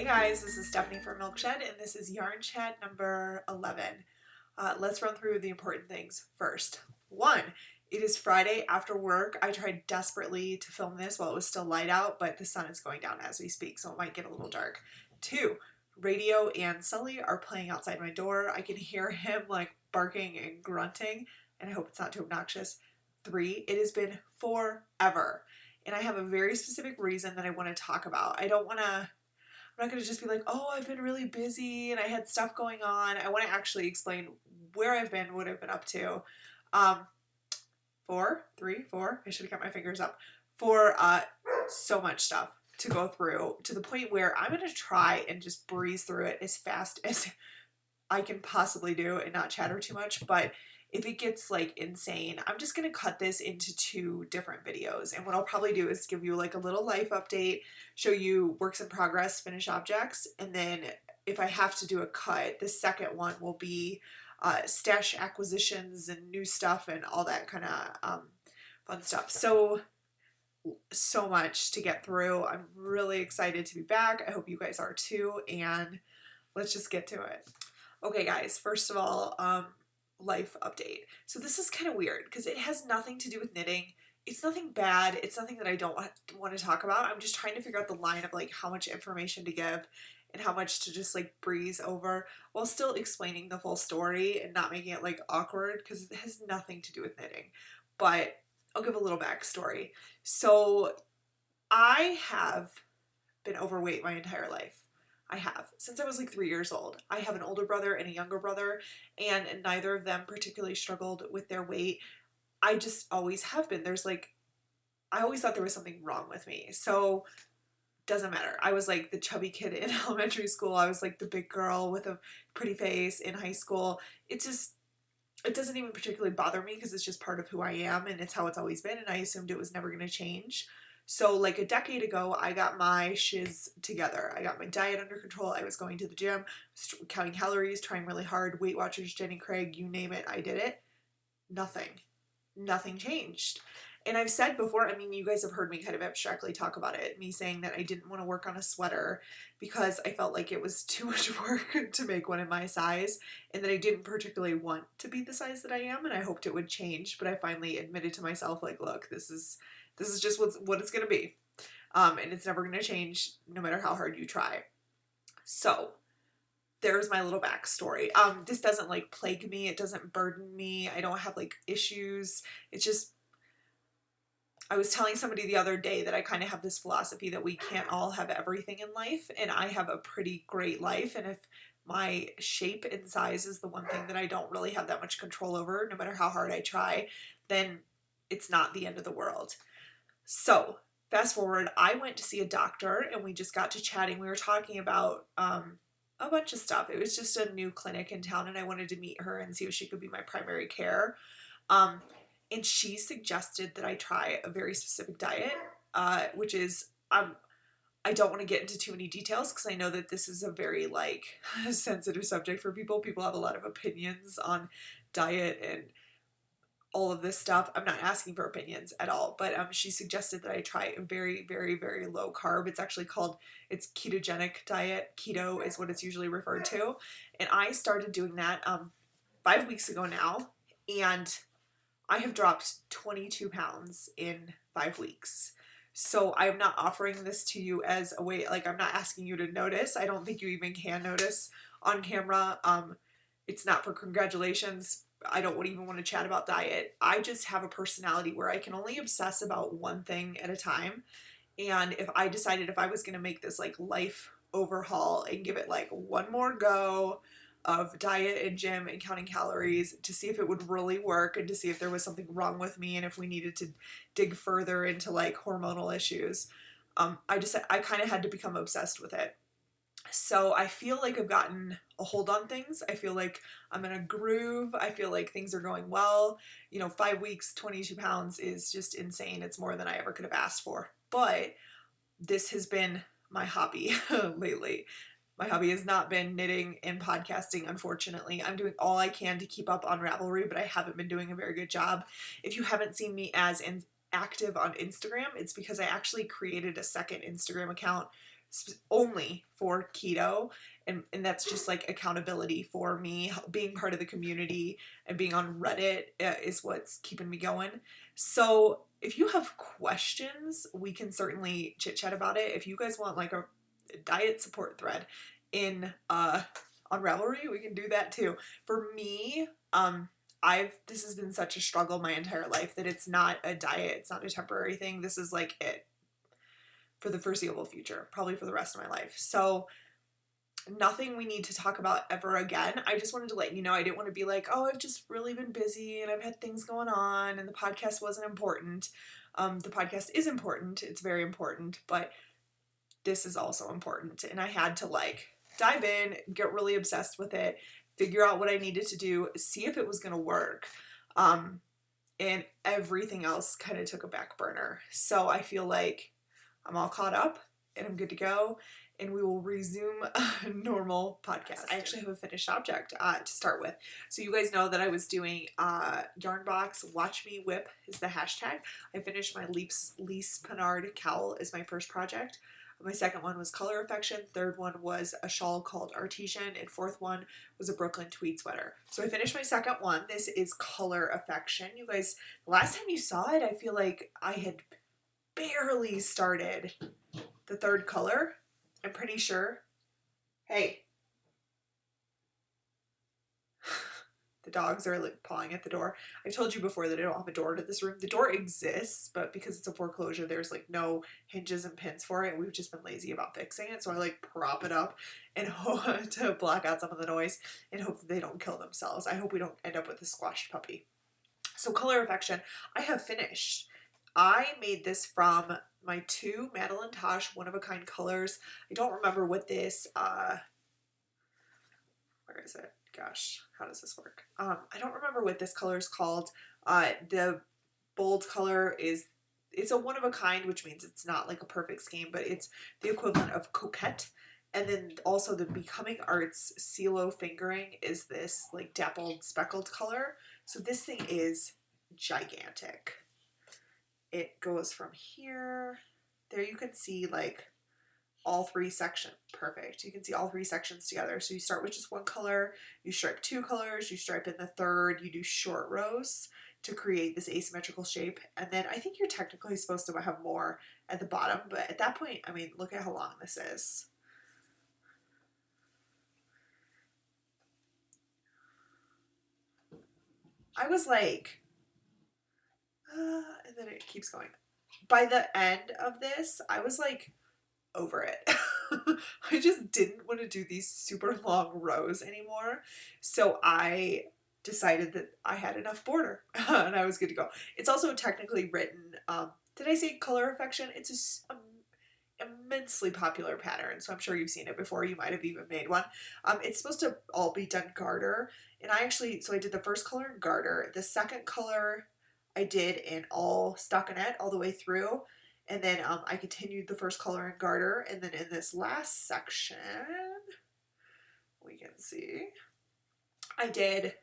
guys, this is Stephanie from Milkshed, and this is Yarn Chat number 11. Let's run through the important things first. 1. It is Friday after work. I tried desperately to film this while it was still light out, but the sun is going down as we speak, so it might get a little dark. 2. Radio and Sully are playing outside my door. I can hear him like barking and grunting, and I hope it's not too obnoxious. 3. It has been forever, and I have a very specific reason that I want to talk about. I'm not going to just be like, oh, I've been really busy and I had stuff going on. I want to actually explain where I've been, what I've been up to. 4, I should have kept my fingers up. So much stuff to go through to the point where I'm going to try and just breeze through it as fast as I can possibly do and not chatter too much. But if it gets like insane, I'm just going to cut this into 2 different videos. And what I'll probably do is give you like a little life update, show you works in progress, finished objects. And then if I have to do a cut, the second one will be stash acquisitions and new stuff and all that kind of fun stuff. So much to get through. I'm really excited to be back. I hope you guys are too. And let's just get to it. Okay, guys, first of all, life update. So this is kind of weird because it has nothing to do with knitting. It's nothing bad. It's nothing that I don't want to talk about. I'm just trying to figure out the line of like how much information to give and how much to just like breeze over while still explaining the full story and not making it like awkward because it has nothing to do with knitting. But I'll give a little backstory. So I have been overweight my entire life. I have. Since I was like 3 years old. I have an older brother and a younger brother, and neither of them particularly struggled with their weight. I just always have been. I always thought there was something wrong with me. So, doesn't matter. I was like the chubby kid in elementary school. I was like the big girl with a pretty face in high school. It doesn't even particularly bother me because it's just part of who I am and it's how it's always been, and I assumed it was never going to change. So like a decade ago, I got my shiz together. I got my diet under control. I was going to the gym, counting calories, trying really hard. Weight Watchers, Jenny Craig, you name it, I did it. Nothing changed. And I've said before, I mean, you guys have heard me kind of abstractly talk about it, me saying that I didn't want to work on a sweater because I felt like it was too much work to make one in my size, and that I didn't particularly want to be the size that I am, and I hoped it would change, but I finally admitted to myself, like, look, this is just what it's going to be. And it's never going to change no matter how hard you try. So there's my little backstory. This doesn't like plague me. It doesn't burden me. I don't have like issues. It's just, I was telling somebody the other day that I kind of have this philosophy that we can't all have everything in life. And I have a pretty great life. And if my shape and size is the one thing that I don't really have that much control over, no matter how hard I try, then it's not the end of the world. So, fast forward, I went to see a doctor and we just got to chatting. We were talking about a bunch of stuff. It was just a new clinic in town and I wanted to meet her and see if she could be my primary care. And she suggested that I try a very specific diet, which is, I don't want to get into too many details because I know that this is a very like sensitive subject for people. People have a lot of opinions on diet and all of this stuff. I'm not asking for opinions at all, but she suggested that I try a very, very, very low carb. It's actually it's ketogenic diet. Keto is what it's usually referred to. And I started doing that 5 weeks ago now, and I have dropped 22 pounds in 5 weeks. So I'm not offering this to you as a way, like I'm not asking you to notice. I don't think you even can notice on camera. It's not for congratulations. I don't even want to chat about diet. I just have a personality where I can only obsess about one thing at a time. And if I decided if I was going to make this like life overhaul and give it like one more go of diet and gym and counting calories to see if it would really work and to see if there was something wrong with me and if we needed to dig further into like hormonal issues, I kind of had to become obsessed with it. So I feel like I've gotten a hold on things. I feel like I'm in a groove. I feel like things are going well. 5 weeks, 22 pounds is just insane. It's more than I ever could have asked for. But this has been my hobby lately. My hobby has not been knitting and podcasting, unfortunately. I'm doing all I can to keep up on Ravelry, but I haven't been doing a very good job. If you haven't seen me as active on Instagram, it's because I actually created a second Instagram account only for keto, and that's just like accountability for me. Being part of the community and being on Reddit is what's keeping me going. So if you have questions, we can certainly chit chat about it. If you guys want like a diet support thread in on Ravelry, we can do that too. For me, this has been such a struggle my entire life that it's not a diet, it's not a temporary thing. This is like it for the foreseeable future, probably for the rest of my life. So nothing we need to talk about ever again. I just wanted to let you know, I didn't want to be like, oh, I've just really been busy and I've had things going on and the podcast wasn't important. The podcast is important. It's very important, but this is also important. And I had to like dive in, get really obsessed with it, figure out what I needed to do, see if it was going to work. And everything else kind of took a back burner. So I feel like I'm all caught up and I'm good to go, and we will resume a normal podcast. I actually have a finished object to start with. So you guys know that I was doing Yarnbox Watch Me Whip is the hashtag. I finished my Lise Pinard cowl as my first project. My second one was Color Affection. Third one was a shawl called Artesian. And fourth one was a Brooklyn tweed sweater. So I finished my second one. This is Color Affection. You guys, the last time you saw it, I feel like I had barely started the third color. I'm pretty sure. Hey. The dogs are like pawing at the door. I told you before that I don't have a door to this room. The door exists, but because it's a foreclosure, there's like no hinges and pins for it. We've just been lazy about fixing it. So I like prop it up and hope to block out some of the noise and hope that they don't kill themselves. I hope we don't end up with a squashed puppy. So Color Affection, I have finished. I made this from my two Madeline Tosh one-of-a-kind colors. I don't remember what this, where is it? Gosh, how does this work? I don't remember what this color is called. The bold color it's a one-of-a-kind, which means it's not like a perfect scheme, but it's the equivalent of Coquette. And then also the Becoming Arts CeeLo Fingering is this like dappled speckled color. So this thing is gigantic. It goes from here. There you can see like all three sections. Perfect. You can see all three sections together. So you start with just one color, you stripe two colors, you stripe in the third, you do short rows to create this asymmetrical shape. And then I think you're technically supposed to have more at the bottom, but at that point, I mean, look at how long this is. I was like, and then it keeps going. By the end of this, I was like over it. I just didn't want to do these super long rows anymore. So I decided that I had enough border and I was good to go. It's also technically written, did I say Color Affection? It's an immensely popular pattern, so I'm sure you've seen it before. You might have even made one. It's supposed to all be done garter, and I did the first color in garter. The second color I did in all stockinette all the way through, and then I continued the first color in garter, and then in this last section, we can see, I did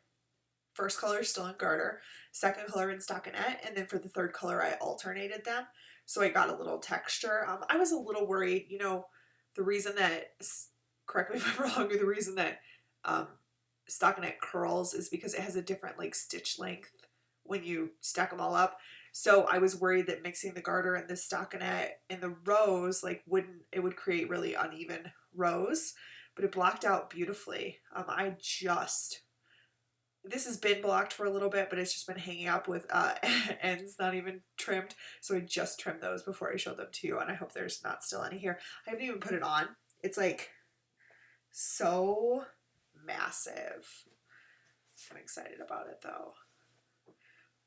first color still in garter, second color in stockinette, and then for the third color I alternated them, so I got a little texture. I was a little worried, the reason that, correct me if I'm wrong, the reason that stockinette curls is because it has a different like stitch length when you stack them all up. So I was worried that mixing the garter and the stockinette and the rows it would create really uneven rows, but it blocked out beautifully. This has been blocked for a little bit, but it's just been hanging up with ends not even trimmed. So I just trimmed those before I showed them to you, and I hope there's not still any here. I haven't even put it on. It's like so massive. I'm excited about it though.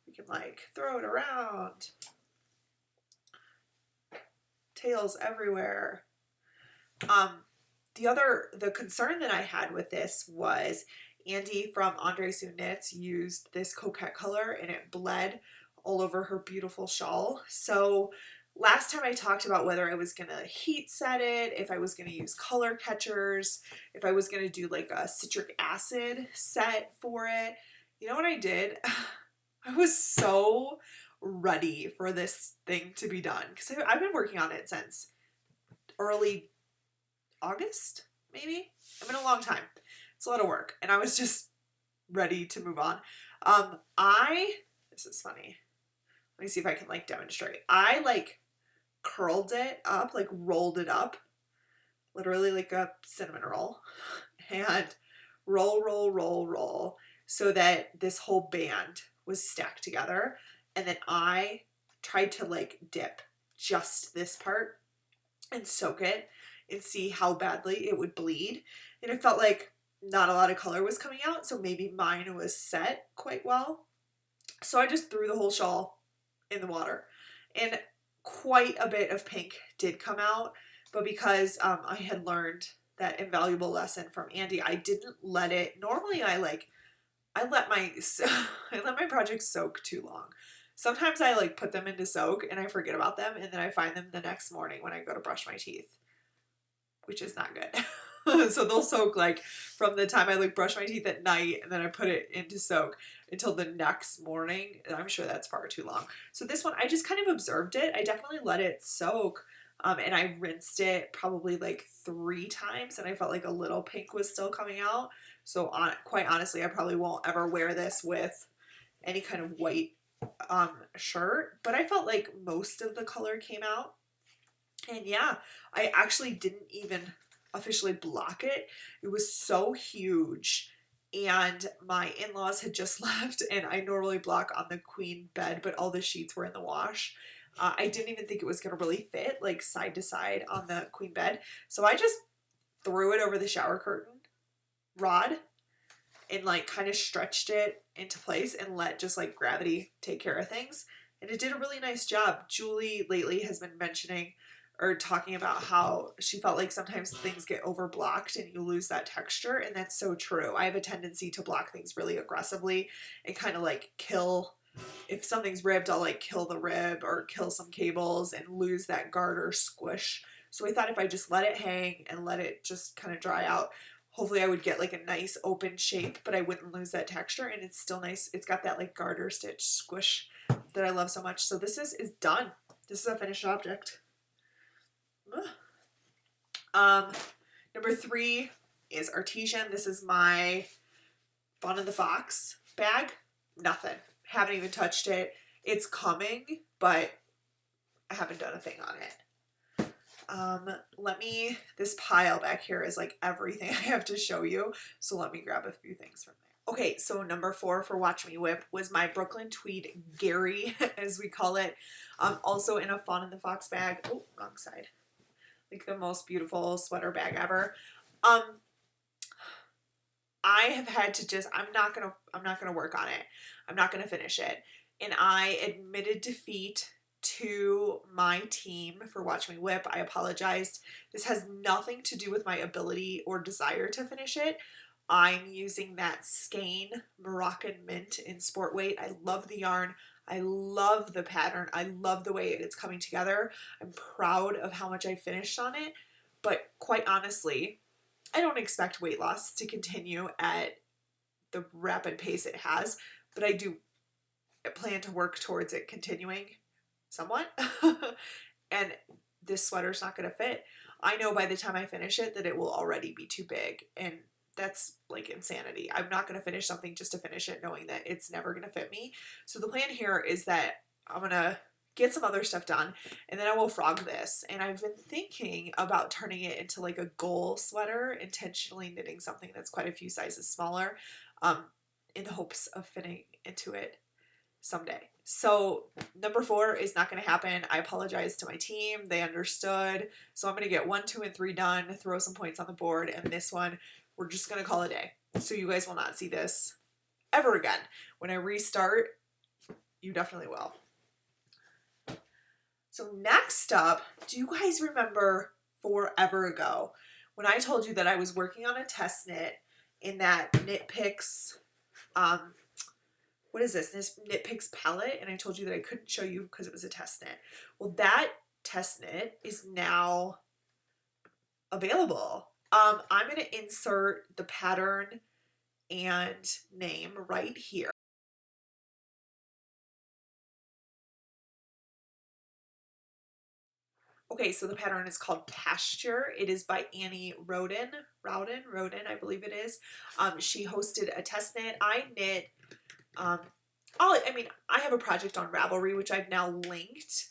We can like throw it around. Tails everywhere. The concern that I had with this was Andy from Andre Sue Knits used this Coquette color and it bled all over her beautiful shawl. So last time I talked about whether I was going to heat set it, if I was going to use color catchers, if I was going to do like a citric acid set for it. You know what I did? I was so ready for this thing to be done because I've been working on it since early August, maybe. It's been a long time. It's a lot of work, and I was just ready to move on. This is funny. Let me see if I can like demonstrate. I like curled it up, like rolled it up, literally like a cinnamon roll, and roll, so that this whole band was stacked together. And then I tried to like dip just this part and soak it and see how badly it would bleed. And it felt like not a lot of color was coming out, so maybe mine was set quite well. So I just threw the whole shawl in the water, and quite a bit of pink did come out, but because I had learned that invaluable lesson from Andy, I didn't let it. Normally I let my I let my projects soak too long. Sometimes I like put them into soak and I forget about them, and then I find them the next morning when I go to brush my teeth, which is not good. So they'll soak like from the time I like brush my teeth at night and then I put it into soak until the next morning. And I'm sure that's far too long. So this one, I just kind of observed it. I definitely let it soak. And I rinsed it probably like 3 times, and I felt like a little pink was still coming out. So quite honestly, I probably won't ever wear this with any kind of white shirt, but I felt like most of the color came out. And yeah, I actually didn't even officially block it. It was so huge, and my in-laws had just left, and I normally block on the queen bed, but all the sheets were in the wash. I didn't even think it was going to really fit like side to side on the queen bed, so I just threw it over the shower curtain rod and like kind of stretched it into place and let just like gravity take care of things, and it did a really nice job. Julie lately has been mentioning or talking about how she felt like sometimes things get over blocked and you lose that texture, and that's so true. I have a tendency to block things really aggressively and kind of like kill, if something's ribbed, I'll like kill the rib or kill some cables and lose that garter squish. So I thought if I just let it hang and let it just kind of dry out, hopefully I would get like a nice open shape, but I wouldn't lose that texture, and it's still nice. It's got that like garter stitch squish that I love so much. So this is done. This is a finished object. Number 3 is Artesian. This is my Fawn and the Fox bag. Nothing. Haven't even touched it. It's coming, but I haven't done a thing on it. This pile back here is like everything I have to show you, so let me grab a few things from there. Okay, so number 4 for Watch Me Whip was my Brooklyn Tweed Gary, as we call it, also in a Fawn and the Fox bag. Oh, wrong side. Like the most beautiful sweater bag ever. I have had to just, I'm not gonna work on it. I'm not gonna finish it. And I admitted defeat to my team for Watch Me Whip. I apologized. This has nothing to do with my ability or desire to finish it. I'm using that Skein Moroccan Mint in Sport Weight. I love the yarn. I love the pattern. I love the way it's coming together. I'm proud of how much I finished on it, but quite honestly, I don't expect weight loss to continue at the rapid pace it has, but I do plan to work towards it continuing somewhat. And this sweater's not going to fit. I know by the time I finish it that it will already be too big, and that's like insanity. I'm not going to finish something just to finish it knowing that it's never going to fit me. So the plan here is that I'm going to get some other stuff done, and then I will frog this. And I've been thinking about turning it into like a goal sweater, intentionally knitting something that's quite a few sizes smaller, in the hopes of fitting into it someday. So number 4 is not going to happen. I apologize to my team. They understood. So I'm going to get 1, 2, and 3 done, throw some points on the board, and this one we're just going to call it a day. So you guys will not see this ever again. When I restart, you definitely will. So next up, do you guys remember forever ago when I told you that I was working on a test knit in that Knit Picks, what is this Knit Picks palette, and I told you that I couldn't show you because it was a test knit. Well, that test knit is now available. I'm going to insert the pattern and name right here. Okay, so the pattern is called Pasture. It is by Annie Rowden, I believe it is. She hosted a test knit. I knit, um, I have a project on Ravelry, which I've now linked.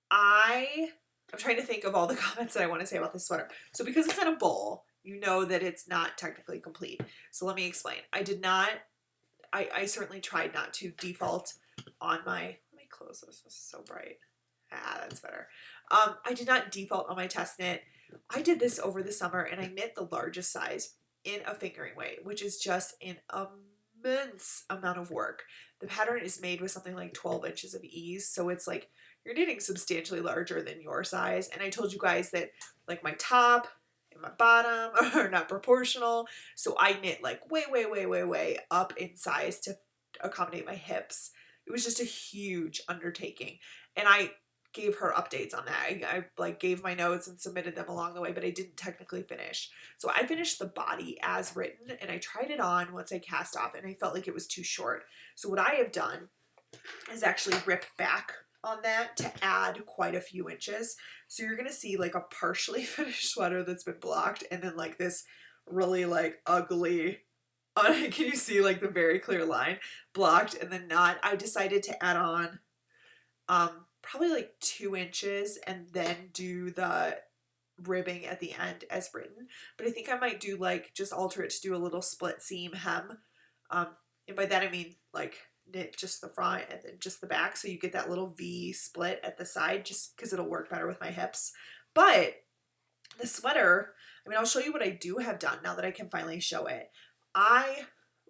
I'm trying to think of all the comments that I want to say about this sweater. So because it's in a bowl, you know that it's not technically complete. So let me explain. I certainly tried not to default on my, let me close this, this is so bright. Ah, that's better. I did not default on my test knit. I did this over the summer and I knit the largest size in a fingering weight, which is just an immense amount of work. The pattern is made with something like 12 inches of ease, so it's like you're knitting substantially larger than your size. And I told you guys that like my top and my bottom are not proportional, so I knit like way up in size to accommodate my hips. It was just a huge undertaking, and I gave her updates on that. I like gave my notes and submitted them along the way, but I didn't technically finish. So I finished the body as written, and I tried it on once I cast off, and I felt like it was too short. So what I have done is actually rip back on that to add quite a few inches. So you're gonna see like a partially finished sweater that's been blocked, and then like this really like ugly, can you see like the very clear line blocked and then not. I decided to add on probably like 2 inches and then do the ribbing at the end as written. But I think I might do like just alter it to do a little split seam hem. And by that I mean like knit just the front and then just the back, so you get that little V split at the side, just because it'll work better with my hips. But the sweater, I mean, I'll show you what I do have done now that I can finally show it. I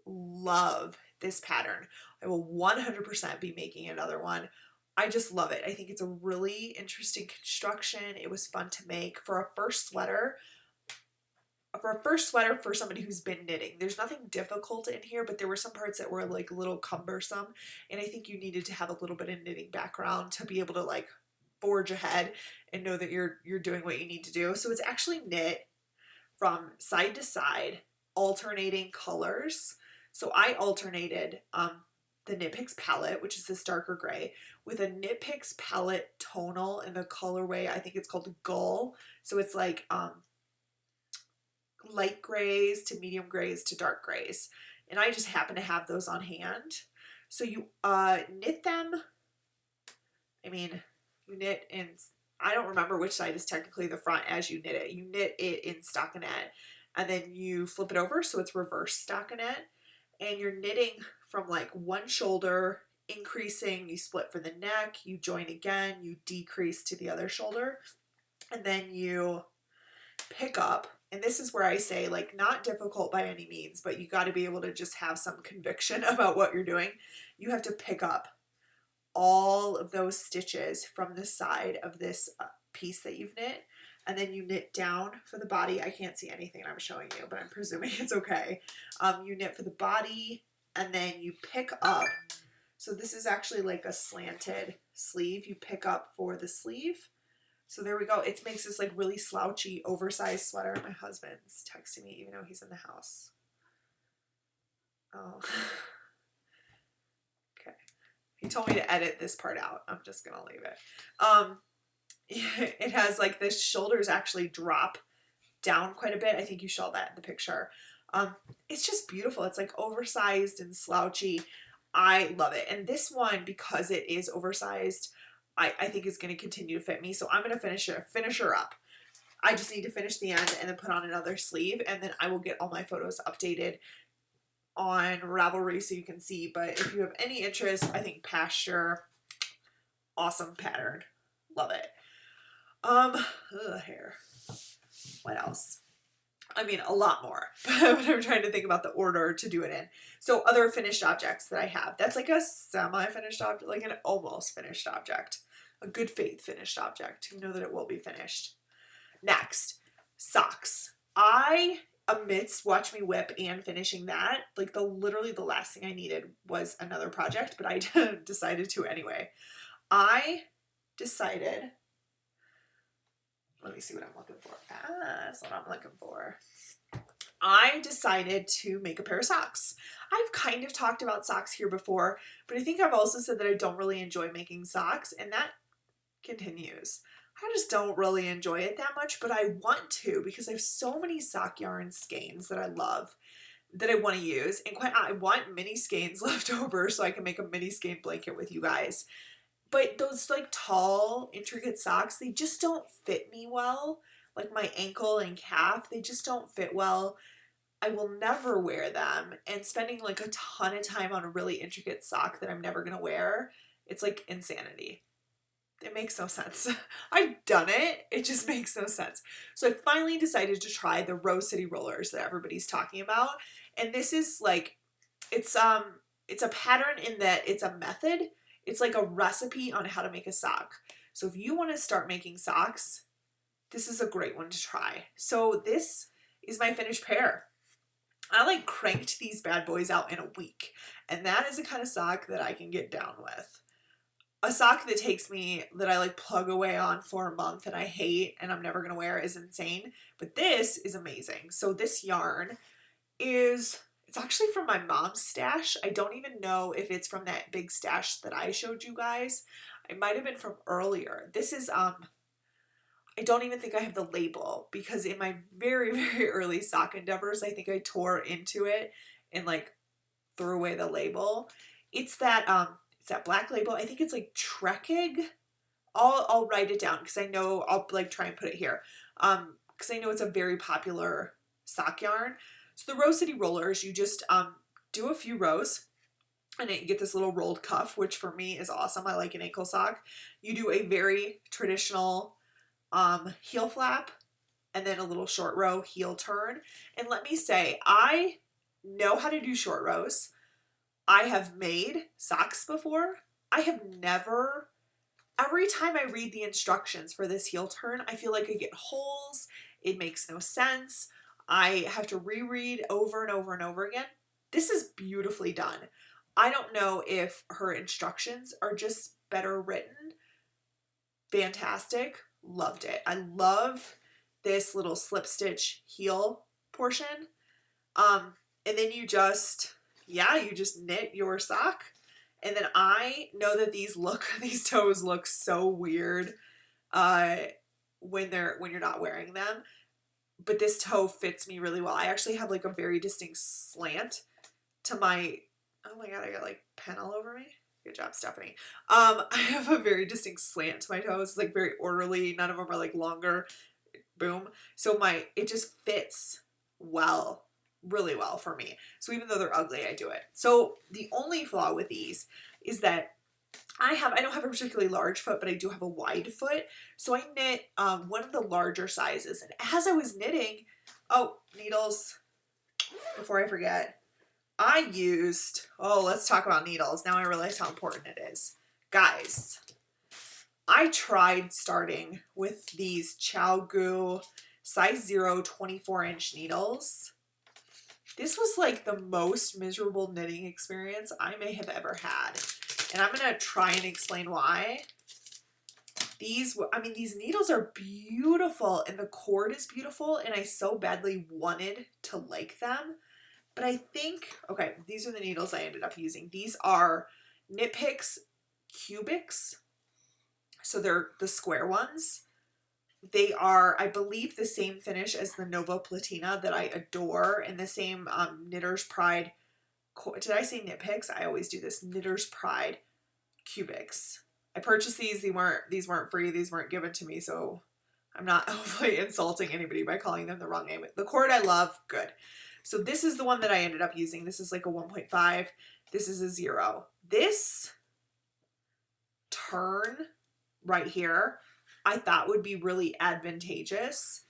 love this pattern. I will 100% be making another one. I just love it. I think it's a really interesting construction. It was fun to make for a first sweater. For somebody who's been knitting. There's nothing difficult in here, but there were some parts that were like a little cumbersome, and I think you needed to have a little bit of knitting background to be able to like forge ahead and know that you're doing what you need to do. So it's actually knit from side to side, alternating colors. So I alternated the Knit Picks palette, which is this darker gray, with a Knit Picks palette tonal in the colorway, I think it's called Gull. So it's like light grays to medium grays to dark grays. And I just happen to have those on hand. So you knit them, I mean, you knit in, I don't remember which side is technically the front as you knit it. You knit it in stockinette, and then you flip it over so it's reverse stockinette, and you're knitting from like one shoulder, increasing, you split for the neck, you join again, you decrease to the other shoulder, and then you pick up. And this is where I say, like, not difficult by any means, but you got to be able to just have some conviction about what you're doing. You have to pick up all of those stitches from the side of this piece that you've knit, and then you knit down for the body. I can't see anything I'm showing you, but I'm presuming it's okay. You knit for the body, and then you pick up. So this is actually like a slanted sleeve. You pick up for the sleeve. So there we go. It makes this like really slouchy, oversized sweater. My husband's texting me even though he's in the house. Oh. Okay. He told me to edit this part out. I'm just gonna leave it. It has like the shoulders actually drop down quite a bit. I think you saw that in the picture. It's just beautiful. It's like oversized and slouchy. I love it. And this one, because it is oversized, I think is going to continue to fit me. So I'm going to finish her up. I just need to finish the end and then put on another sleeve, and then I will get all my photos updated on Ravelry so you can see. But if you have any interest, I think Pasture, awesome pattern. Love it. Hair. What else? I mean, a lot more, but I'm trying to think about the order to do it in. So other finished objects that I have, that's like a semi-finished object, like an almost finished object, a good faith finished object. You know that it will be finished. Next, socks. Amidst Watch Me Whip and finishing that, like literally the last thing I needed was another project, but I decided to anyway. I decided, let me see what I'm looking for. That's what I'm looking for. I decided to make a pair of socks. I've kind of talked about socks here before, but I think I've also said that I don't really enjoy making socks, and that continues. I just don't really enjoy it that much, but I want to because I have so many sock yarn skeins that I love that I want to use. And I want mini skeins left over so I can make a mini skein blanket with you guys. But those like tall, intricate socks, they just don't fit me well. Like my ankle and calf, they just don't fit well. I will never wear them. And spending like a ton of time on a really intricate sock that I'm never going to wear, it's like insanity. It makes no sense. I've done it. It just makes no sense. So I finally decided to try the Rose City rollers that everybody's talking about. And this is like, it's a pattern in that it's a method. It's like a recipe on how to make a sock. So if you want to start making socks, this is a great one to try. So this is my finished pair. I like cranked these bad boys out in a week. And that is the kind of sock that I can get down with. A sock that takes me, that I like plug away on for a month and I hate and I'm never going to wear is insane. But this is amazing. So this yarn is, it's actually from my mom's stash. I don't even know if it's from that big stash that I showed you guys. It might have been from earlier. This is, I don't even think I have the label because in my very, very early sock endeavors, I think I tore into it and like threw away the label. It's that black label. I think it's like Trekking. I'll write it down because I know I'll like try and put it here. Because I know it's a very popular sock yarn. So the Rose City rollers, you just do a few rows and then you get this little rolled cuff, which for me is awesome. I like an ankle sock. You do a very traditional heel flap and then a little short row heel turn. And let me say, I know how to do short rows. I have made socks before. I have never, every time I read the instructions for this heel turn, I feel like I get holes. It makes no sense. I have to reread over and over and over again. This is beautifully done. I don't know if her instructions are just better written. Fantastic. Loved it. I love this little slip stitch heel portion. And then you just knit your sock. And then I know that these toes look so weird when you're not wearing them. But this toe fits me really well. I actually have like a very distinct slant to my, oh my god, I got like pen all over me. Good job, Stephanie. I have a very distinct slant to my toes. It's like very orderly. None of them are like longer. Boom. So it just fits well, really well for me. So even though they're ugly, I do it. So the only flaw with these is that I don't have a particularly large foot, but I do have a wide foot. So I knit one of the larger sizes. And as I was knitting, needles, before I forget, I used, let's talk about needles. Now I realize how important it is. Guys, I tried starting with these ChowGoo size 0 24-inch needles. This was like the most miserable knitting experience I may have ever had. And I'm going to try and explain why. These needles are beautiful and the cord is beautiful and I so badly wanted to like them. But I think, okay, these are the needles I ended up using. These are Knit Picks Cubics. So they're the square ones. They are, I believe, the same finish as the Nova Platina that I adore, and the same Knitter's Pride. Did I say Knit Picks? I always do this. Knitter's Pride Cubics. I purchased these. These weren't free. These weren't given to me, so I'm not hopefully insulting anybody by calling them the wrong name. The cord I love, good. So this is the one that I ended up using. This is like a 1.5. This is a 0. This turn right here, I thought would be really advantageous.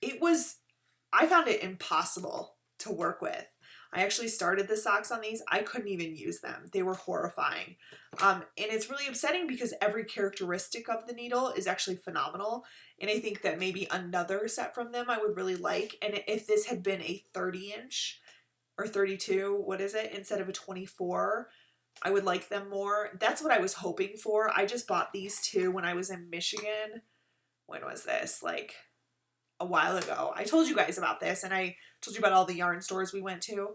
I found it impossible to work with. I actually started the socks on these. I couldn't even use them. They were horrifying. And it's really upsetting because every characteristic of the needle is actually phenomenal. And I think that maybe another set from them I would really like. And if this had been a 30-inch or 32, what is it, instead of a 24, I would like them more. That's what I was hoping for. I just bought these two when I was in Michigan. When was this? Like a while ago. I told you guys about this and I told you about all the yarn stores we went to.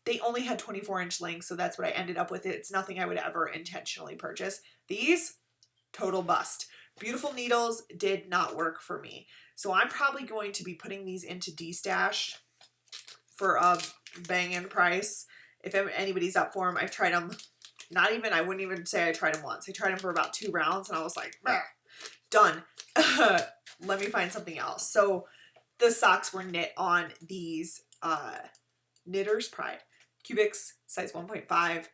They only had 24-inch lengths, so that's what I ended up with. It's nothing I would ever intentionally purchase. These, total bust. Beautiful needles did not work for me. So I'm probably going to be putting these into D-Stash for a banging price. If anybody's up for them, I've tried them. I wouldn't even say I tried them once. I tried them for about 2 rounds and I was like, done. Let me find something else. So the socks were knit on these Knitter's Pride Cubics, size 1.5.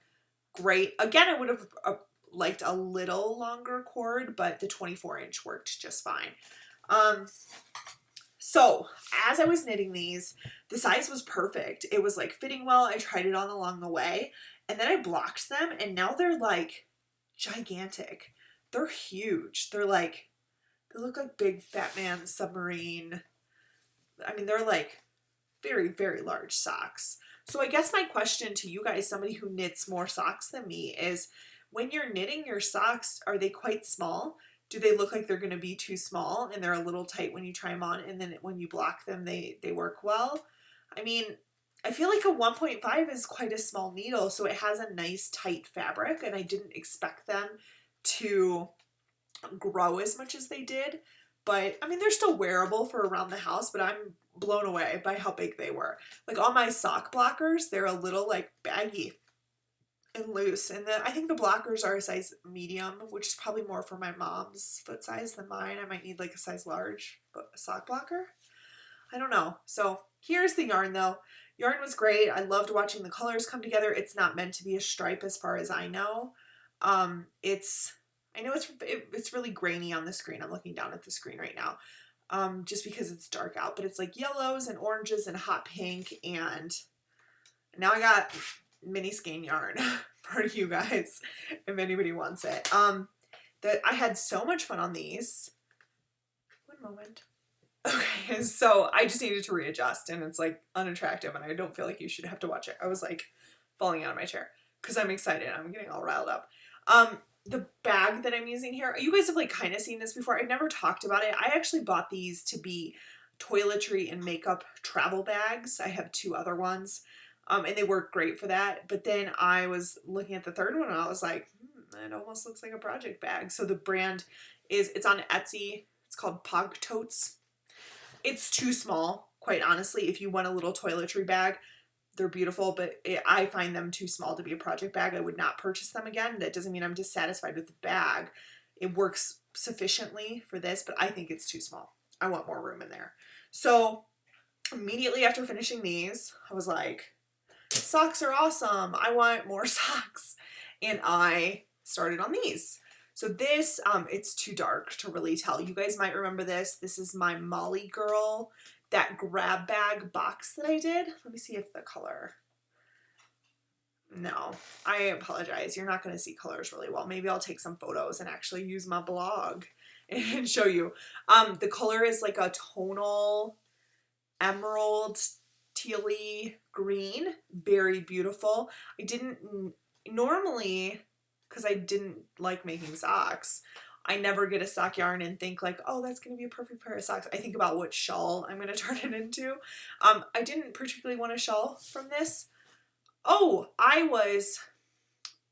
Great. Again, I would have liked a little longer cord, but the 24-inch worked just fine. So as I was knitting these, the size was perfect. It was like fitting well. I tried it on along the way, and then I blocked them, and now they're like gigantic. They're huge. They look like big Batman submarine. I mean, they're like very, very large socks. So I guess my question to you guys, somebody who knits more socks than me, is when you're knitting your socks, are they quite small? Do they look like they're going to be too small and they're a little tight when you try them on, and then when you block them, they work well? I mean, I feel like a 1.5 is quite a small needle, so it has a nice tight fabric, and I didn't expect them to grow as much as they did. But I mean, they're still wearable for around the house, but I'm blown away by how big they were. Like all my sock blockers, they're a little like baggy and loose. And I think the blockers are a size medium, which is probably more for my mom's foot size than mine. I might need like a size large sock blocker. I don't know. So here's the yarn though. Yarn was great. I loved watching the colors come together. It's not meant to be a stripe as far as I know. I know it's really grainy on the screen. I'm looking down at the screen right now. Just because it's dark out, but it's like yellows and oranges and hot pink, and now I got mini skein yarn for you guys if anybody wants it. That I had so much fun on these. One moment. Okay, so I just needed to readjust, and it's like unattractive, and I don't feel like you should have to watch it. I was like falling out of my chair because I'm excited. I'm getting all riled up. The bag that I'm using here, you guys have like kind of seen this before. I've never talked about it. I actually bought these to be toiletry and makeup travel bags. I have 2 other ones, and they work great for that. But then I was looking at the third one, and I was like, it almost looks like a project bag. So the brand it's on Etsy. It's called Pog Totes. It's too small, quite honestly. If you want a little toiletry bag, they're beautiful, but I find them too small to be a project bag. I would not purchase them again. That doesn't mean I'm dissatisfied with the bag. It works sufficiently for this, but I think it's too small. I want more room in there. So immediately after finishing these, I was like, socks are awesome. I want more socks. And I started on these. So this, it's too dark to really tell. You guys might remember this. This is my Molly Girl, that grab bag box that I did. Let me see if the color. No, I apologize. You're not going to see colors really well. Maybe I'll take some photos and actually use my blog and show you. The color is like a tonal emerald tealy green. Very beautiful. I didn't normally, because I didn't like making socks, I never get a sock yarn and think like, oh, that's going to be a perfect pair of socks. I think about what shawl I'm going to turn it into. I didn't particularly want a shawl from this. Oh,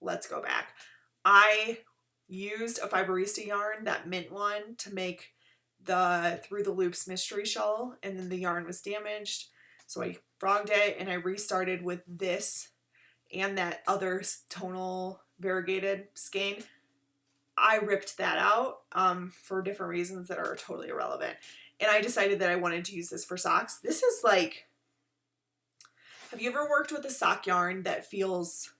let's go back. I used a Fiberista yarn, that mint one, to make the Through the Loops mystery shawl, and then the yarn was damaged. So I frogged it and I restarted with this and that other tonal variegated skein. I ripped that out for different reasons that are totally irrelevant. And I decided that I wanted to use this for socks. This is like, have you ever worked with a sock yarn that feels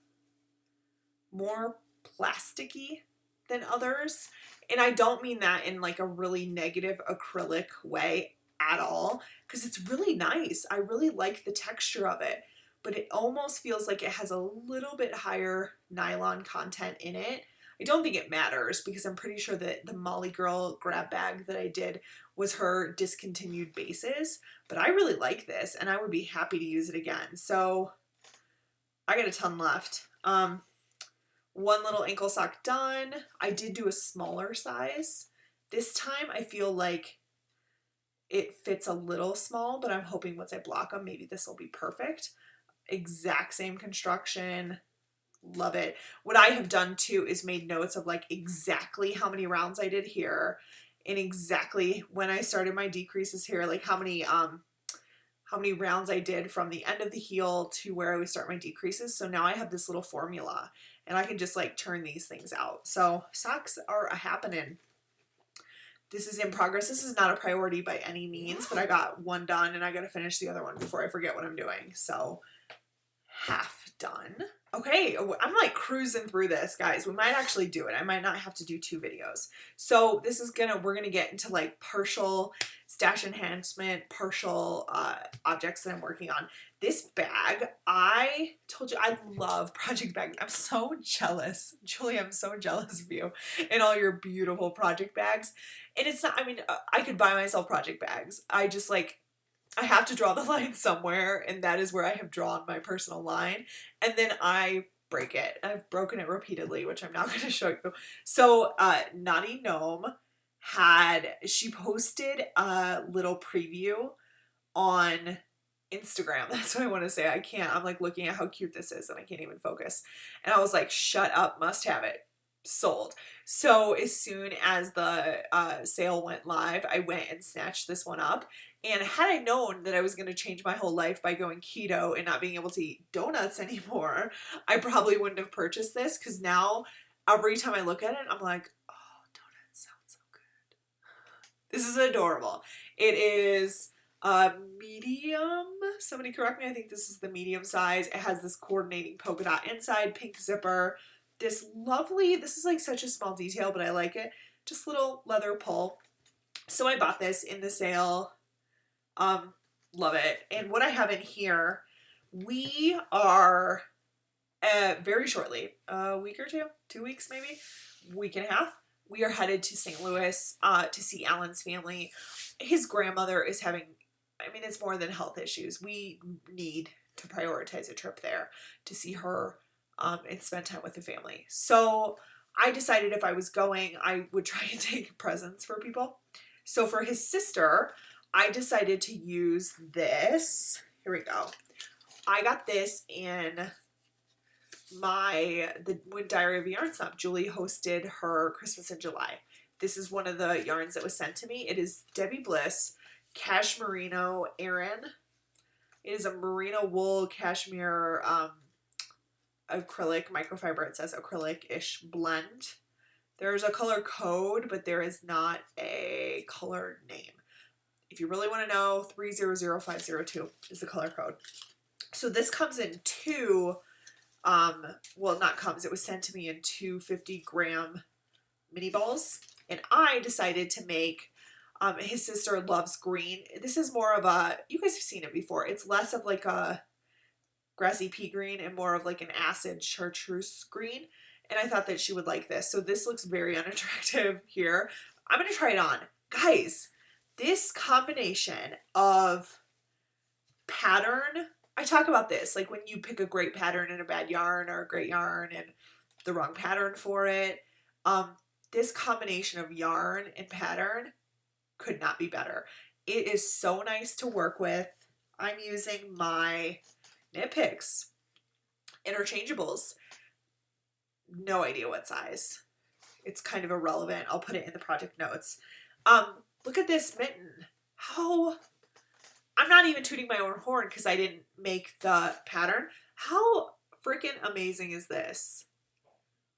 more plasticky than others? And I don't mean that in like a really negative acrylic way at all, because it's really nice. I really like the texture of it, but it almost feels like it has a little bit higher nylon content in it. I don't think it matters because I'm pretty sure that the Molly Girl grab bag that I did was her discontinued basis, but I really like this and I would be happy to use it again. So I got a ton left. One little ankle sock done. I did do a smaller size. This time I feel like it fits a little small, but I'm hoping once I block them, maybe this will be perfect. Exact same construction, Love it. What I have done too is made notes of like exactly how many rounds I did here and exactly when I started my decreases here, like how many rounds I did from the end of the heel to where I would start my decreases. So now I have this little formula and I can just like turn these things out. So socks are a happening. This is in progress. This is not a priority by any means, but I got one done and I got to finish the other one before I forget what I'm doing. So half done. Okay, I'm like cruising through this, guys. We might actually do it. I might not have to do 2 videos. So this is we're gonna get into like partial stash enhancement, partial objects that I'm working on. This bag, I told you I love project bags. I'm so jealous. Julie, I'm so jealous of you and all your beautiful project bags. And it's not, I mean, I could buy myself project bags. I just like, I have to draw the line somewhere, and that is where I have drawn my personal line, and then I break it. I've broken it repeatedly, which I'm not going to show you. So, Naughty Gnome she posted a little preview on Instagram. That's what I want to say. I'm like looking at how cute this is, and I can't even focus. And I was like, shut up, must have it. Sold. So as soon as the sale went live, I went and snatched this one up. And had I known that I was going to change my whole life by going keto and not being able to eat donuts anymore, I probably wouldn't have purchased this, because now every time I look at it, I'm like, oh, donuts sound so good. This is adorable. It is medium. Somebody correct me. I think this is the medium size. It has this coordinating polka dot inside, pink zipper. This is like such a small detail, but I like it. Just little leather pull. So I bought this in the sale. Love it. And what I have in here, we are very shortly, a week or 2 weeks maybe, week and a half, we are headed to St. Louis to see Alan's family. His grandmother is having, I mean, it's more than health issues. We need to prioritize a trip there to see her and spend time with the family. So I decided if I was going, I would try and take presents for people. So for his sister, I decided to use this. Here we go. I got this in the when Diary of a Yarn Snob. Julie hosted her Christmas in July. This is one of the yarns that was sent to me. It is Debbie Bliss Cashmerino Aran. It is a merino wool cashmere acrylic microfiber. It says acrylic-ish blend. There's a color code, but there is not a color name. If you really want to know, 300502 is the color code. So this comes in two, well, not comes, it was sent to me in 2 50-gram mini balls. And I decided to make, his sister loves green. This is more of a, you guys have seen it before. It's less of like a grassy pea green and more of like an acid chartreuse green. And I thought that she would like this. So this looks very unattractive here. I'm going to try it on. Guys, this combination of pattern, I talk about this, like when you pick a great pattern and a bad yarn, or a great yarn and the wrong pattern for it. This combination of yarn and pattern could not be better. It is so nice to work with. I'm using my Knit Picks interchangeables. No idea what size. It's kind of irrelevant. I'll put it in the project notes. Look at this mitten. How, I'm not even tooting my own horn because I didn't make the pattern. How freaking amazing is this?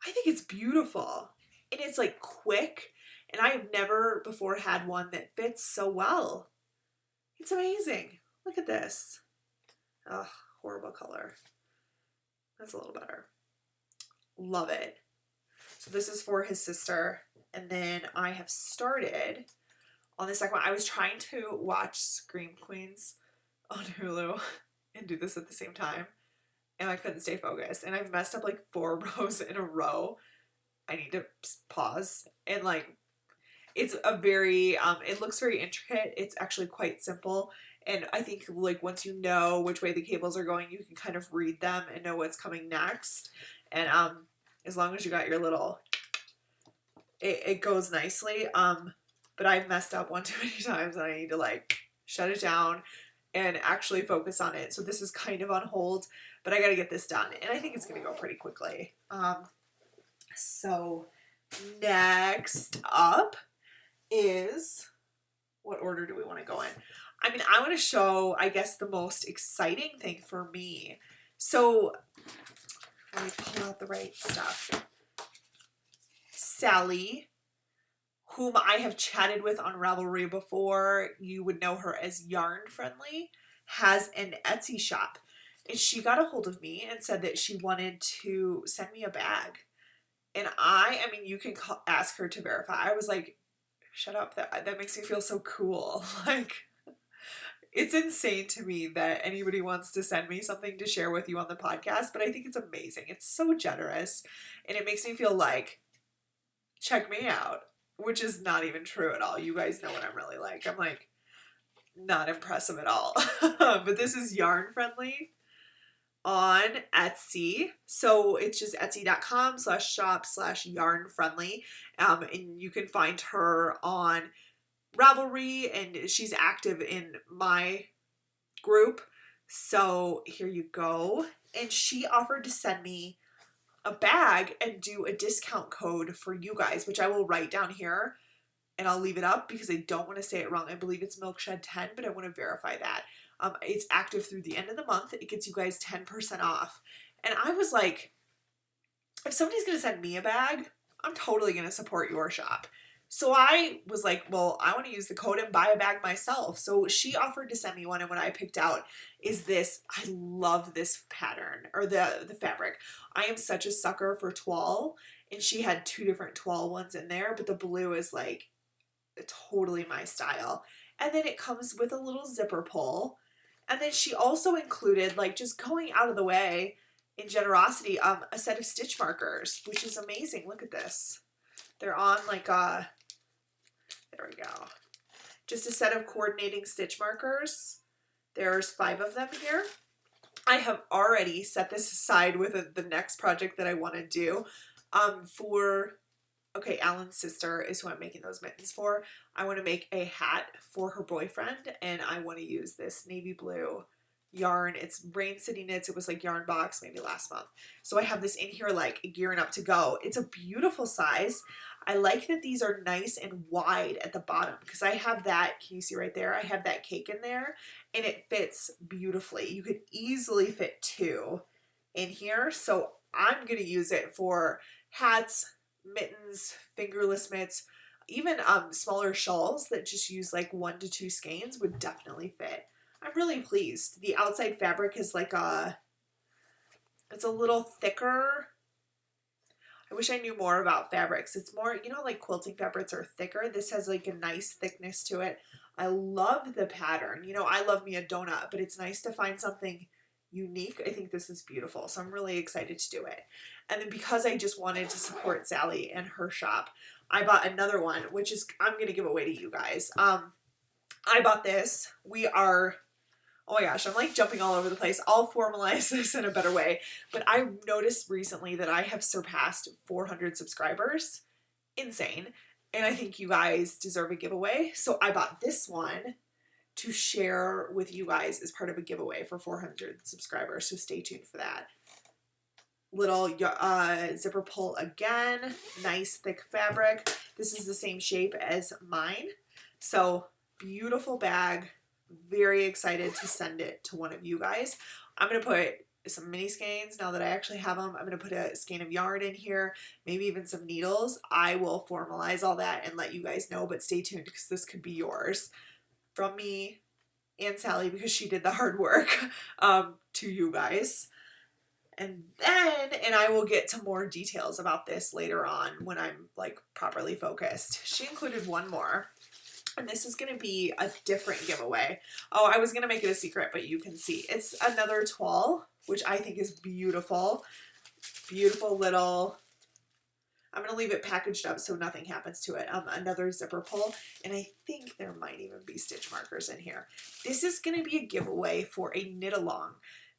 I think it's beautiful. And it's like quick. And I have never before had one that fits so well. It's amazing. Look at this. Ugh, horrible color. That's a little better. Love it. So this is for his sister. And then I have started on the second one. I was trying to watch Scream Queens on Hulu and do this at the same time, and I couldn't stay focused. And I've messed up like 4 rows in a row. I need to pause. And like, it's a very, it looks very intricate. It's actually quite simple. And I think like once you know which way the cables are going, you can kind of read them and know what's coming next. And as long as you got your little, it goes nicely. But I've messed up one too many times and I need to like shut it down and actually focus on it. So this is kind of on hold, but I gotta get this done, and I think it's gonna go pretty quickly. So next up is, what order do we want to go in? I mean, I want to show, I guess, the most exciting thing for me. So let me pull out the right stuff. Sally, whom I have chatted with on Ravelry before, you would know her as Yarn Friendly, has an Etsy shop. And she got a hold of me and said that she wanted to send me a bag. And I mean, you can ask her to verify. I was like, shut up, that makes me feel so cool. Like, it's insane to me that anybody wants to send me something to share with you on the podcast, but I think it's amazing. It's so generous, and it makes me feel like, check me out, which is not even true at all. You guys know what I'm really like. I'm like, not impressive at all. But this is Yarn Friendly on Etsy. So it's just etsy.com/shop/yarnfriendly. And you can find her on Ravelry, and she's active in my group. So here you go. And she offered to send me a bag and do a discount code for you guys, which I will write down here, and I'll leave it up because I don't want to say it wrong. I believe it's Milkshed10, but I want to verify that. It's active through the end of the month. It gets you guys 10% off. And I was like, if somebody's going to send me a bag, I'm totally going to support your shop. So I was like, well, I want to use the code and buy a bag myself. So she offered to send me one, and what I picked out is this. I love this pattern, or the fabric. I am such a sucker for toile, and she had 2 different toile ones in there, but the blue is like totally my style. And then it comes with a little zipper pull. And then she also included, like, just going out of the way in generosity, a set of stitch markers, which is amazing. Look at this. They're on like there we go. Just a set of coordinating stitch markers. There's 5 of them here. I have already set this aside with the next project that I want to do. Okay, Alan's sister is who I'm making those mittens for. I want to make a hat for her boyfriend, and I want to use this navy blue yarn. It's Rain City Knits. It was like Yarnbox maybe last month. So I have this in here like gearing up to go. It's a beautiful size. I like that these are nice and wide at the bottom because I have that, can you see right there? I have that cake in there, and it fits beautifully. You could easily fit 2 in here. So I'm going to use it for hats, mittens, fingerless mitts, even smaller shawls that just use like 1 to 2 skeins would definitely fit. I'm really pleased. The outside fabric is like it's a little thicker. I wish I knew more about fabrics. It's more, you know, like quilting fabrics are thicker. This has like a nice thickness to it. I love the pattern. You know, I love me a donut, but it's nice to find something unique. I think this is beautiful. So I'm really excited to do it. And then because I just wanted to support Sally and her shop, I bought another one, which is, I'm going to give away to you guys. I bought this. Oh my gosh, I'm like jumping all over the place. I'll formalize this in a better way. But I noticed recently that I have surpassed 400 subscribers. Insane. And I think you guys deserve a giveaway. So I bought this one to share with you guys as part of a giveaway for 400 subscribers. So stay tuned for that. Little zipper pull again. Nice thick fabric. This is the same shape as mine. So beautiful bag. Very excited to send it to one of you guys. I'm going to put some mini skeins now that I actually have them. I'm going to put a skein of yarn in here, maybe even some needles. I will formalize all that and let you guys know, but stay tuned because this could be yours from me and Sally because she did the hard work to you guys. And I will get to more details about this later on when I'm like properly focused. She included one more. And this is going to be a different giveaway. Oh, I was going to make it a secret, but you can see. It's another toile, which I think is beautiful. Beautiful little, I'm going to leave it packaged up so nothing happens to it. Another zipper pull. And I think there might even be stitch markers in here. This is going to be a giveaway for a knit along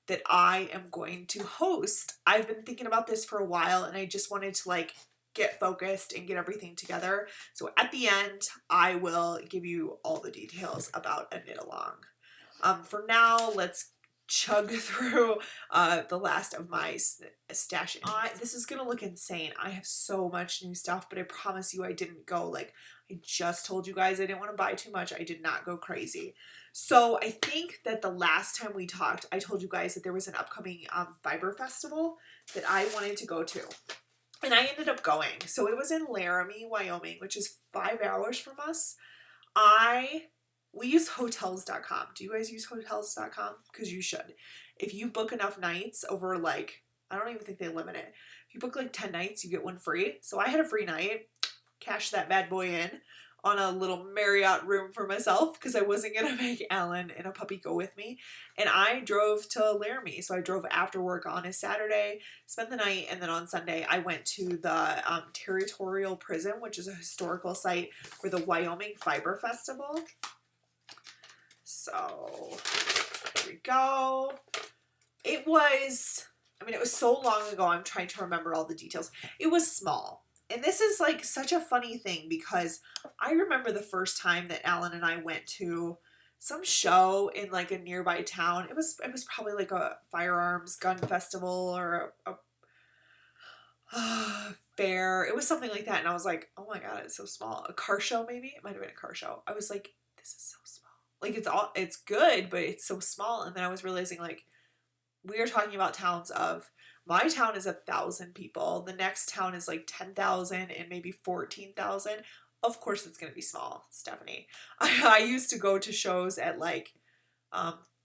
that I am going to host. I've been thinking about this for a while, and I just wanted to like get focused and get everything together. So at the end, I will give you all the details about a knit along. For now, let's chug through the last of my stash. This is gonna look insane. I have so much new stuff, but I promise you I didn't go like, I just told you guys I didn't want to buy too much. I did not go crazy. So I think that the last time we talked, I told you guys that there was an upcoming fiber festival that I wanted to go to. And I ended up going. So it was in Laramie, Wyoming, which is 5 hours from us. We use hotels.com. Do you guys use hotels.com? Because you should. If you book enough nights over like, I don't even think they limit it. If you book like 10 nights, you get one free. So I had a free night, cashed that bad boy in on a little Marriott room for myself because I wasn't going to make Alan and a puppy go with me. And I drove to Laramie. So I drove after work on a Saturday, spent the night, and then on Sunday I went to the Territorial Prison, which is a historical site for the Wyoming Fiber Festival. So here we go. It was so long ago, I'm trying to remember all the details. It was small. And this is like such a funny thing because I remember the first time that Alan and I went to some show in like a nearby town. It was probably like a firearms gun festival or a fair. It was something like that. And I was like, oh my God, it's so small. A car show maybe? It might have been a car show. I was like, this is so small. Like it's good, but it's so small. And then I was realizing like we are talking about towns of, my town is 1,000 people. The next town is like 10,000 and maybe 14,000. Of course it's going to be small, Stephanie. I used to go to shows at like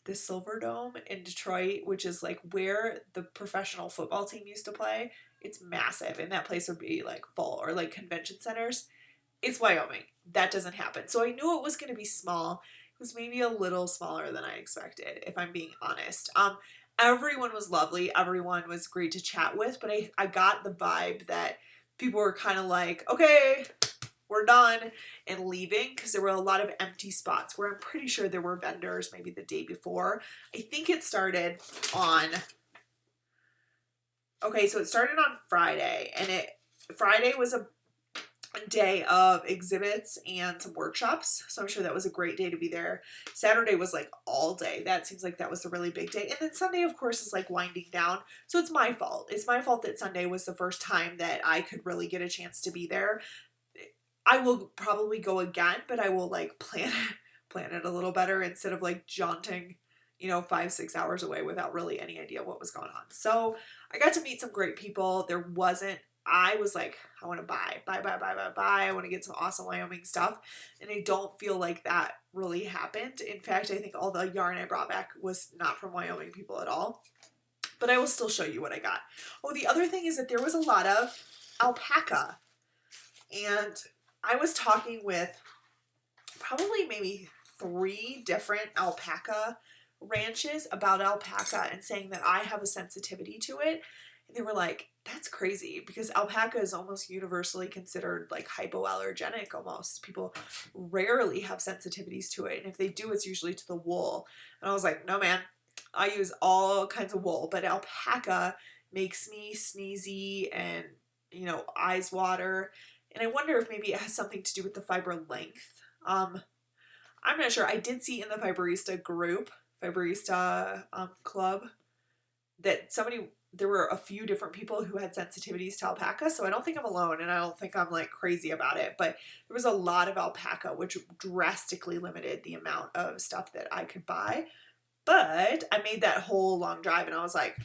the Silver Dome in Detroit, which is like where the professional football team used to play. It's massive, and that place would be like full, or like convention centers. It's Wyoming. That doesn't happen. So I knew it was going to be small. It was maybe a little smaller than I expected, if I'm being honest. Everyone was lovely. Everyone was great to chat with, but I got the vibe that people were kind of like, okay, we're done, and leaving, because there were a lot of empty spots where I'm pretty sure there were vendors maybe the day before. I think it started on, so it started on Friday, and Friday was a day of exhibits and some workshops, so I'm sure that was a great day to be there. Saturday was like all day. That seems like that was a really big day. And then Sunday, of course, is like winding down. So it's my fault. It's my fault that Sunday was the first time that I could really get a chance to be there. I will probably go again, but I will like plan it a little better instead of like jaunting, 5-6 hours away without really any idea what was going on. So I got to meet some great people. I was like, I want to buy. I want to get some awesome Wyoming stuff. And I don't feel like that really happened. In fact, I think all the yarn I brought back was not from Wyoming people at all. But I will still show you what I got. Oh, the other thing is that there was a lot of alpaca. And I was talking with probably maybe 3 different alpaca ranches about alpaca and saying that I have a sensitivity to it. And they were like, that's crazy, because alpaca is almost universally considered like hypoallergenic almost. People rarely have sensitivities to it. And if they do, it's usually to the wool. And I was like, no, man, I use all kinds of wool, but alpaca makes me sneezy and, eyes water. And I wonder if maybe it has something to do with the fiber length. I'm not sure. I did see in the Fiberista group, club, that there were a few different people who had sensitivities to alpaca, so I don't think I'm alone, and I don't think I'm like crazy about it, but there was a lot of alpaca, which drastically limited the amount of stuff that I could buy. But I made that whole long drive, and I was like,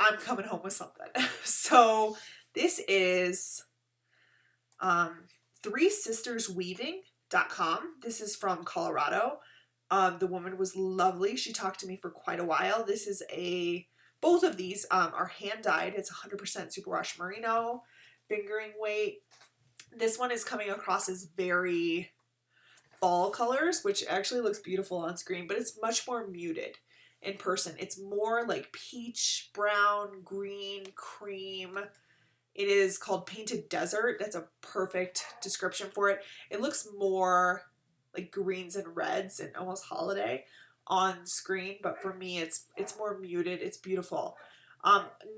I'm coming home with something. So this is 3sistersweaving.com. This is from Colorado. The woman was lovely. She talked to me for quite a while. Both of these are hand dyed. It's 100% superwash merino, fingering weight. This one is coming across as very fall colors, which actually looks beautiful on screen, but it's much more muted in person. It's more like peach, brown, green, cream. It is called Painted Desert. That's a perfect description for it. It looks more like greens and reds and almost holiday on screen, but for me it's more muted. It's beautiful.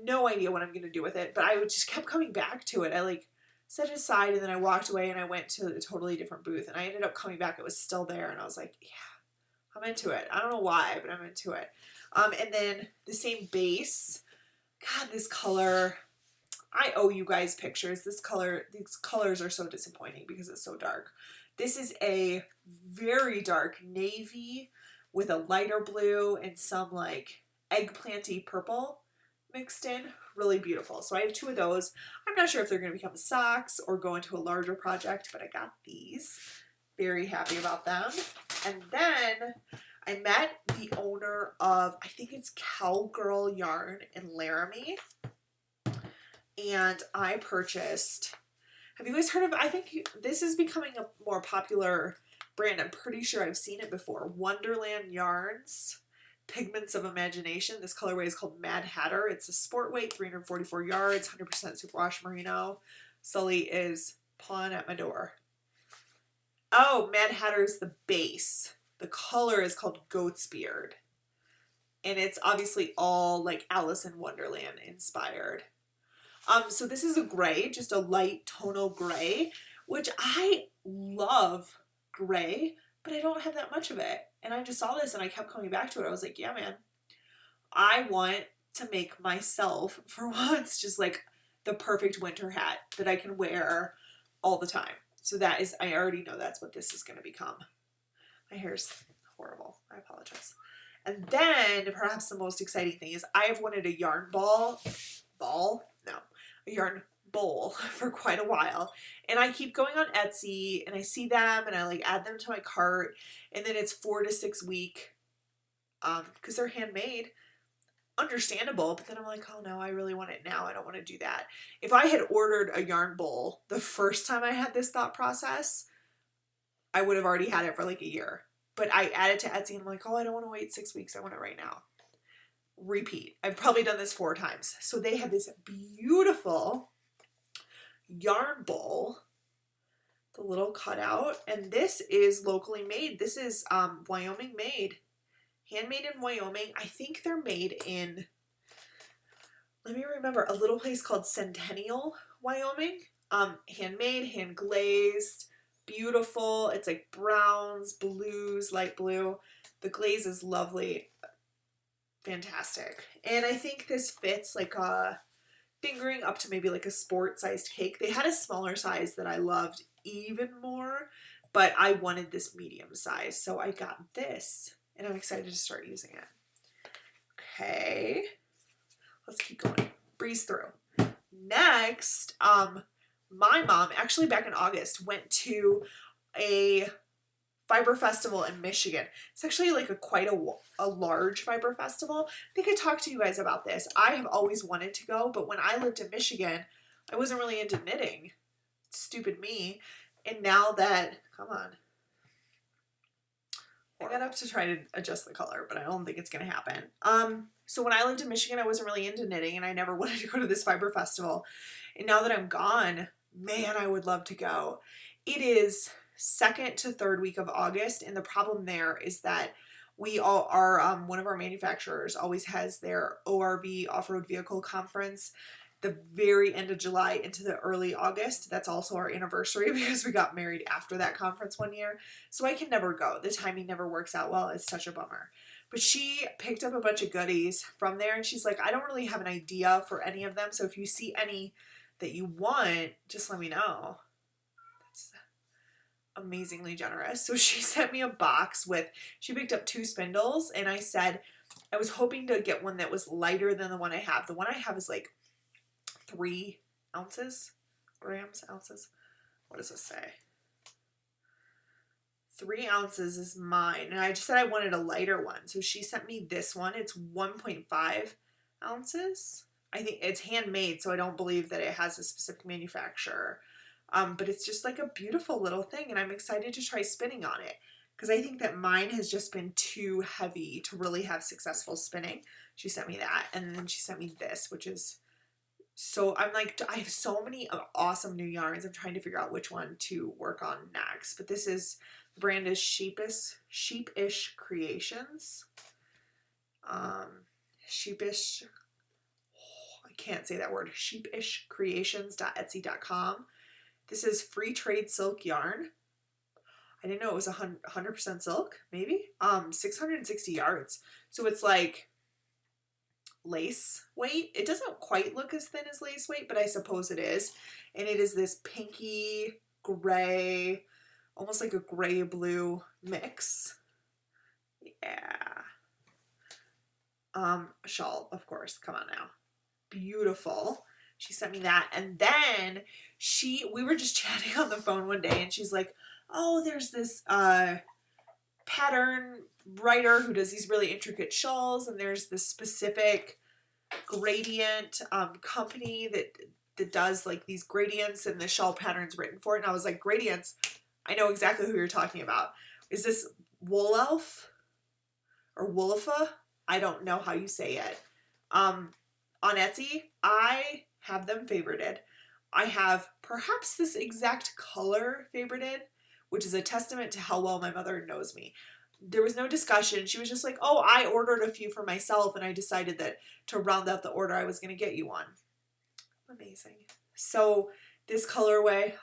No idea what I'm gonna do with it, but I just kept coming back to it. I like set it aside, and then I walked away and I went to a totally different booth, and I ended up coming back. It was still there, and I was like, yeah, I'm into it. I don't know why, but I'm into it. And then the same base. God, this color. I owe you guys pictures. These colors are so disappointing because it's so dark. This is a very dark navy with a lighter blue and some like eggplanty purple mixed in. Really beautiful. So I have 2 of those. I'm not sure if they're going to become socks or go into a larger project, but I got these. Very happy about them. And then I met the owner of, I think it's Cowgirl Yarn in Laramie. And I purchased, have you guys heard of, I think this is becoming a more popular brand. I'm pretty sure I've seen it before. Wonderland Yarns, Pigments of Imagination. This colorway is called Mad Hatter. It's a sport weight, 344 yards, 100% superwash merino. Sully is pawing at my door. Oh, Mad Hatter is the base. The color is called Goat's Beard. And it's obviously all like Alice in Wonderland inspired. So this is a gray, just a light tonal gray, which I love gray, but I don't have that much of it. And I just saw this and I kept coming back to it. I was like, yeah, man, I want to make myself, for once, just like the perfect winter hat that I can wear all the time. So that is, I already know that's what this is going to become. My hair's horrible. I apologize. And then perhaps the most exciting thing is I have wanted a yarn a yarn bowl for quite a while. And I keep going on Etsy and I see them and I like add them to my cart. And then it's 4 to 6 week, because they're handmade. Understandable, but then I'm like, oh no, I really want it now. I don't want to do that. If I had ordered a yarn bowl the first time I had this thought process, I would have already had it for like a year. But I added to Etsy and I'm like, oh, I don't want to wait 6 weeks. I want it right now. Repeat. I've probably done this 4 times. So they have this beautiful yarn bowl, the little cutout, and this is locally made. This is Wyoming made, handmade in Wyoming. I think they're made in, let me remember, a little place called Centennial, Wyoming. Handmade, hand glazed, beautiful. It's like browns, blues, light blue. The glaze is lovely. Fantastic. And I think this fits like a fingering up to maybe like a sport sized cake. They had a smaller size that I loved even more, but I wanted this medium size. So I got this and I'm excited to start using it. Okay. Let's keep going. Breeze through. Next, my mom actually back in August went to a fiber festival in Michigan. It's actually like quite a large fiber festival. I think I talked to you guys about this. I have always wanted to go, but when I lived in Michigan, I wasn't really into knitting. Stupid me. And now that, come on. I got up to try to adjust the color, but I don't think it's going to happen. So when I lived in Michigan, I wasn't really into knitting and I never wanted to go to this fiber festival. And now that I'm gone, man, I would love to go. It is 2nd to 3rd week of August, and the problem there is that we all are, one of our manufacturers always has their ORV off-road vehicle conference the very end of July into the early August. That's also our anniversary because we got married after that conference one year, so I can never go. The timing never works out well. It's such a bummer. But she picked up a bunch of goodies from there, and she's like, I don't really have an idea for any of them, so if you see any that you want, just let me know. Amazingly generous. So she sent me a box with, she picked up 2 spindles, and I said I was hoping to get one that was lighter than the one I have. The one I have is like 3 ounces, grams, ounces. What does this say? 3 ounces is mine, and I just said I wanted a lighter one. So she sent me this one. It's 1.5 ounces. I think it's handmade, so I don't believe that it has a specific manufacturer. But it's just like a beautiful little thing, and I'm excited to try spinning on it because I think that mine has just been too heavy to really have successful spinning. She sent me that, and then she sent me this, which is so, I'm like, I have so many awesome new yarns. I'm trying to figure out which one to work on next, but this is, the brand is Sheepish Creations. Sheepish, I can't say that word, sheepishcreations.etsy.com. This is free trade silk yarn. I didn't know it was 100% silk, maybe. 660 yards. So it's like lace weight. It doesn't quite look as thin as lace weight, but I suppose it is. And it is this pinky gray, almost like a gray blue mix. Yeah. Shawl, of course. Come on now. Beautiful. She sent me that. And then we were just chatting on the phone one day and she's like, oh, there's this pattern writer who does these really intricate shawls, and there's this specific gradient company that does like these gradients and the shawl patterns written for it. And I was like, gradients? I know exactly who you're talking about. Is this Wool Elf or Woolifa? I don't know how you say it. On Etsy, I have them favorited. I have perhaps this exact color favorited, which is a testament to how well my mother knows me. There was no discussion. She was just like, oh, I ordered a few for myself and I decided that to round out the order, I was going to get you one. Amazing. So this colorway,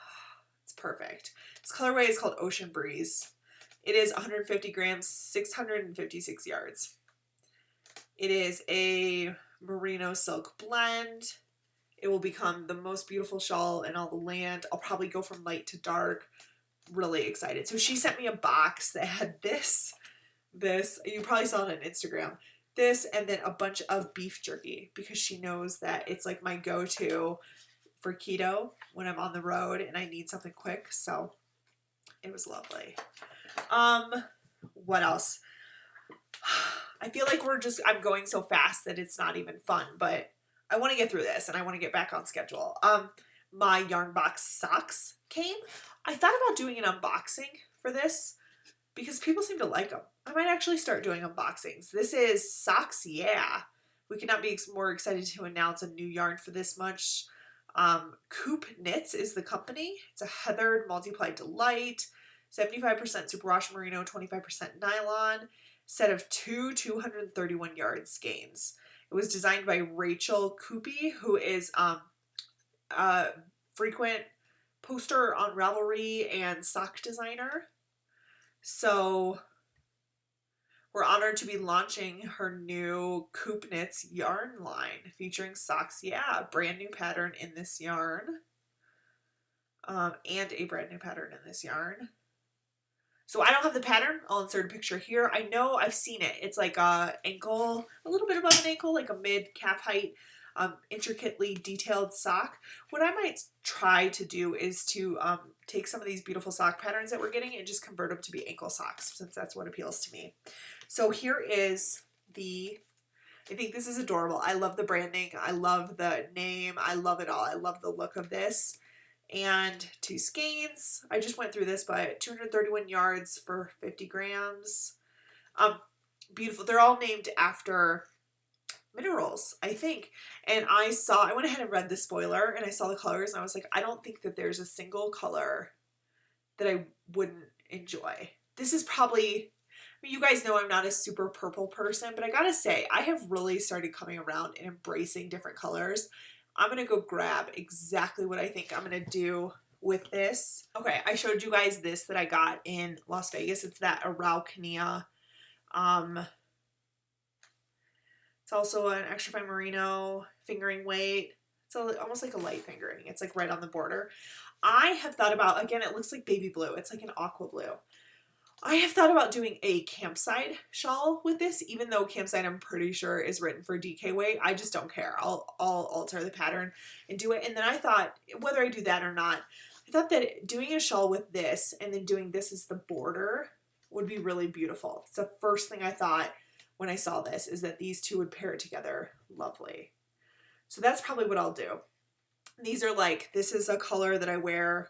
it's perfect. This colorway is called Ocean Breeze. It is 150 grams, 656 yards. It is a merino silk blend. It will become the most beautiful shawl in all the land. I'll probably go from light to dark. Really excited. So she sent me a box that had this, you probably saw it on Instagram, this, and then a bunch of beef jerky, because she knows that it's like my go-to for keto when I'm on the road and I need something quick. So it was lovely. What else? I feel like I'm going so fast that it's not even fun, but I want to get through this and I want to get back on schedule. My Yarnbox socks came. I thought about doing an unboxing for this because people seem to like them. I might actually start doing unboxings. This is Socks Yeah. We cannot be more excited to announce a new yarn for this much. Coop Knits is the company. It's a heathered multiply delight. 75% superwash merino, 25% nylon. Set of two 231 yard skeins. It was designed by Rachel Coopy, who is a frequent poster on Ravelry and sock designer. So we're honored to be launching her new Coop Knits yarn line featuring Socks Yeah, a brand new pattern in this yarn. And a brand new pattern in this yarn. So I don't have the pattern. I'll insert a picture here. I know I've seen it. It's like a ankle, a little bit above an ankle, like a mid calf height, intricately detailed sock. What I might try to do is to take some of these beautiful sock patterns that we're getting and just convert them to be ankle socks, since that's what appeals to me. So here is I think this is adorable. I love the branding. I love the name. I love it all. I love the look of this. And 2 skeins. I just went through this, but 231 yards for 50 grams. Beautiful. They're all named after minerals, I think. And I went ahead and read the spoiler and I saw the colors and I was like, I don't think that there's a single color that I wouldn't enjoy. This is probably, I mean, you guys know I'm not a super purple person, but I gotta say, I have really started coming around and embracing different colors. I'm going to go grab exactly what I think I'm going to do with this. Okay, I showed you guys this that I got in Las Vegas. It's that Araucania. It's also an extra fine merino fingering weight. It's almost like a light fingering. It's like right on the border. I have thought about, again, it looks like baby blue. It's like an aqua blue. I have thought about doing a campsite shawl with this, even though campsite I'm pretty sure is written for DK weight. I just don't care. I'll alter the pattern and do it. And then I thought, whether I do that or not, I thought that doing a shawl with this and then doing this as the border would be really beautiful. It's the first thing I thought when I saw this, is that these two would pair together lovely. So that's probably what I'll do. These are like, this is a color that I wear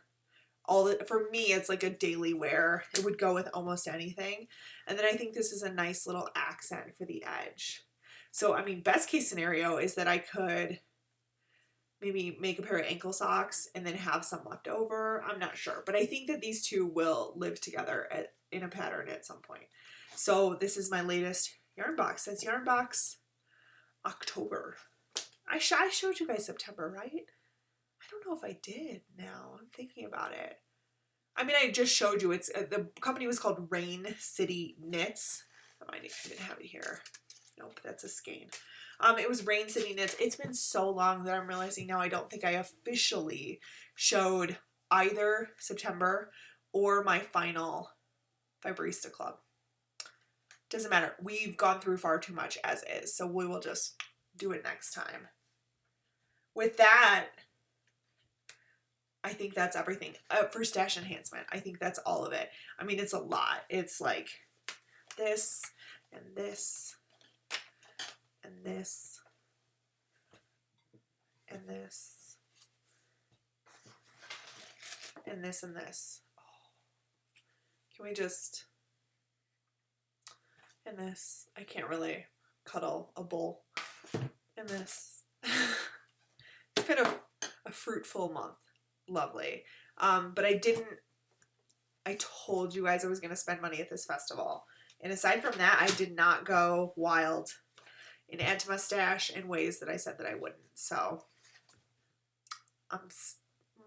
for me, it's like a daily wear. It would go with almost anything. And then I think this is a nice little accent for the edge. So, I mean, best case scenario is that I could maybe make a pair of ankle socks and then have some left over. I'm not sure, but I think that these two will live together in a pattern at some point. So this is my latest yarn box. That's Yarnbox October. I showed you guys September, right? I don't know if I did now. I'm thinking about it. I mean, I just showed you. It's the company was called Rain City Knits. I might even have it here. Nope, that's a skein. It was Rain City Knits. It's been so long that I'm realizing now I don't think I officially showed either September or my final Fibrista Club. Doesn't matter. We've gone through far too much as is, so we will just do it next time. With that, I think that's everything. For stash enhancement, I think that's all of it. I mean, it's a lot. It's like this and this and this and this and this and this. Can we just... and this. I can't really cuddle a bowl. And this. It's been a fruitful month. Lovely. But I told you guys I was going to spend money at this festival. And aside from that, I did not go wild and add to my stash in ways that I said that I wouldn't. So I'm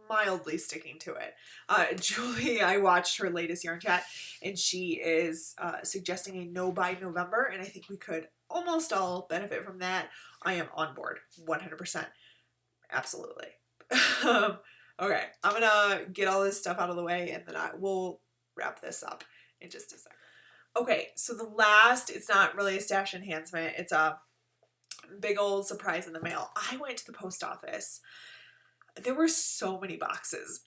mildly sticking to it. Julie, I watched her latest yarn chat, and she is suggesting a no buy November, and I think we could almost all benefit from that. I am on board 100%. Absolutely. Okay, I'm gonna get all this stuff out of the way, and then we'll wrap this up in just a second. Okay, so the last, it's not really a stash enhancement, it's a big old surprise in the mail. I went to the post office. There were so many boxes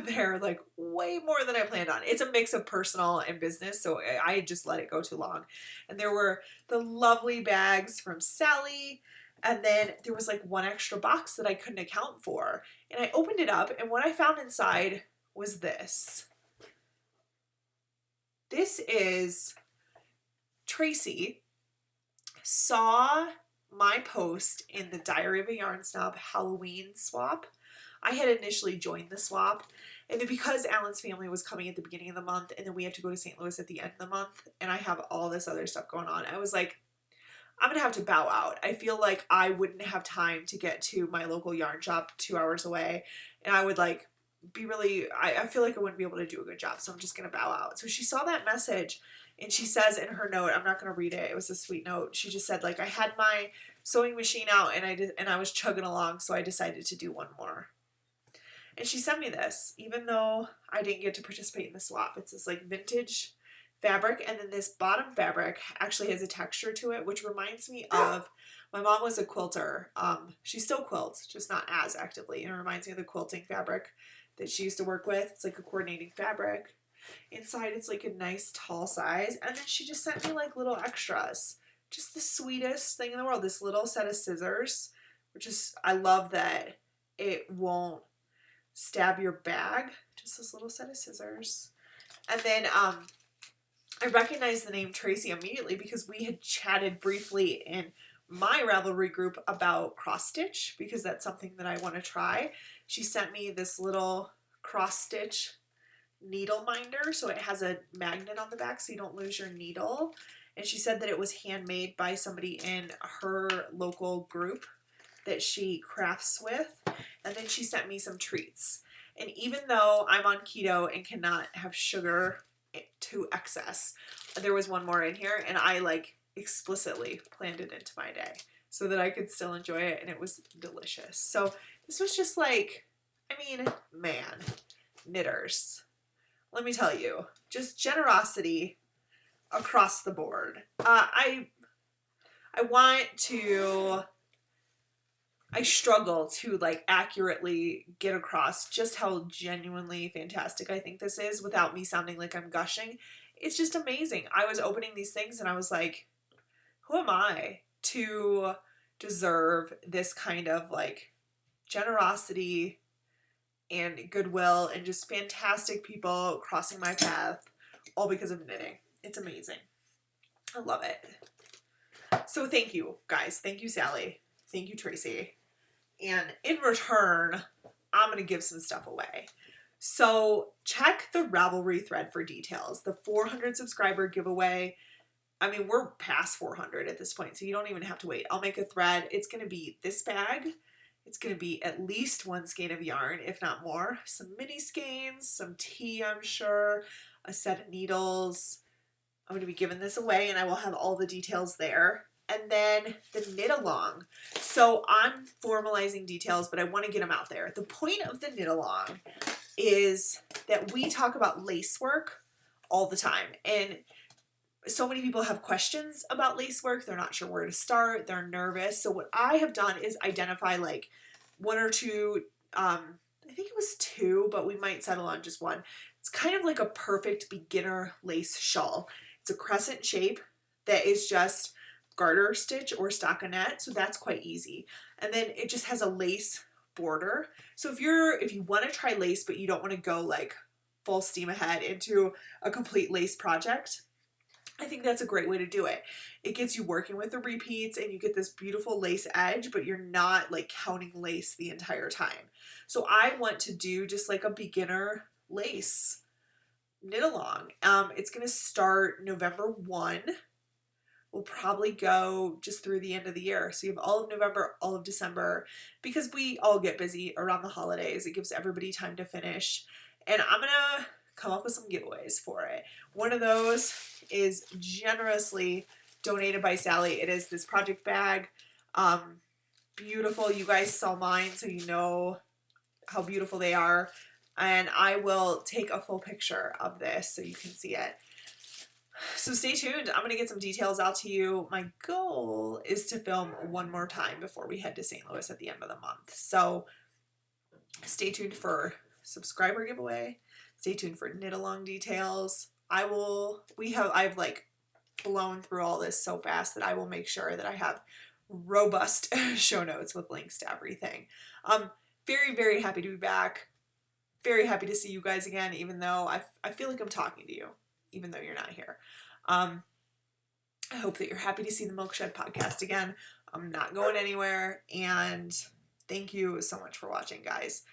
there, like way more than I planned on. It's a mix of personal and business, so I just let it go too long. And there were the lovely bags from Sally, and then there was like one extra box that I couldn't account for. And I opened it up, and what I found inside was this. This is Tracy saw my post in the Diary of a Yarn Snob Halloween swap. I had initially joined the swap, and then because Alan's family was coming at the beginning of the month, and then we have to go to St. Louis at the end of the month, and I have all this other stuff going on, I was like, I'm gonna have to bow out. I feel like I wouldn't have time to get to my local yarn shop 2 hours away, and I would like be really, I feel like I wouldn't be able to do a good job, so I'm just gonna bow out. So she saw that message, and she says in her note, I'm not gonna read it, it was a sweet note, she just said like, I had my sewing machine out, and I was chugging along, so I decided to do one more. And she sent me this, even though I didn't get to participate in the swap. It's this like vintage fabric, and then this bottom fabric actually has a texture to it, which reminds me of, my mom was a quilter. She still quilts, just not as actively, and it reminds me of the quilting fabric that she used to work with. It's like a coordinating fabric. Inside it's like a nice tall size, and then she just sent me like little extras. Just the sweetest thing in the world. This little set of scissors, which is, I love that it won't stab your bag. Just this little set of scissors. And then I recognized the name Tracy immediately because we had chatted briefly in my Ravelry group about cross stitch, because that's something that I want to try. She sent me this little cross stitch needle minder, so it has a magnet on the back so you don't lose your needle. And she said that it was handmade by somebody in her local group that she crafts with. And then she sent me some treats. And even though I'm on keto and cannot have sugar to excess, there was one more in here, and I like explicitly planned it into my day so that I could still enjoy it, and it was delicious. So this was just like, I mean, man, knitters, let me tell you, just generosity across the board. I struggle to like accurately get across just how genuinely fantastic I think this is without me sounding like I'm gushing. It's just amazing. I was opening these things and I was like, who am I to deserve this kind of like generosity and goodwill and just fantastic people crossing my path all because of knitting. It's amazing. I love it. So thank you guys. Thank you, Sally. Thank you, Tracy. And in return, I'm going to give some stuff away. So check the Ravelry thread for details. The 400 subscriber giveaway, I mean, we're past 400 at this point, so you don't even have to wait. I'll make a thread. It's going to be this bag. It's going to be at least 1 skein of yarn, if not more. Some mini skeins, some tea, I'm sure, a set of needles. I'm going to be giving this away, and I will have all the details there. And then the knit along. So I'm formalizing details, but I want to get them out there. The point of the knit along is that we talk about lace work all the time. And so many people have questions about lace work. They're not sure where to start. They're nervous. So what I have done is identify like 1 or 2, I think it was 2, but we might settle on just 1. It's kind of like a perfect beginner lace shawl. It's a crescent shape that is just garter stitch or stockinette, so that's quite easy. And then it just has a lace border. So if you want to try lace but you don't want to go like full steam ahead into a complete lace project, I think that's a great way to do it. It gets you working with the repeats and you get this beautiful lace edge, but you're not like counting lace the entire time. So I want to do just like a beginner lace knit along. It's going to start November 1. We'll probably go just through the end of the year. So you have all of November, all of December, because we all get busy around the holidays. It gives everybody time to finish. And I'm going to come up with some giveaways for it. One of those is generously donated by Sally. It is this project bag. Beautiful. You guys saw mine, so you know how beautiful they are. And I will take a full picture of this so you can see it. So stay tuned. I'm going to get some details out to you. My goal is to film 1 more time before we head to St. Louis at the end of the month. So stay tuned for subscriber giveaway. Stay tuned for knit along details. I've like blown through all this so fast that I will make sure that I have robust show notes with links to everything. Very, very happy to be back. Very happy to see you guys again, even though I feel like I'm talking to you, even though you're not here. I hope that you're happy to see the Milk Shed podcast again. I'm not going anywhere, and thank you so much for watching, guys.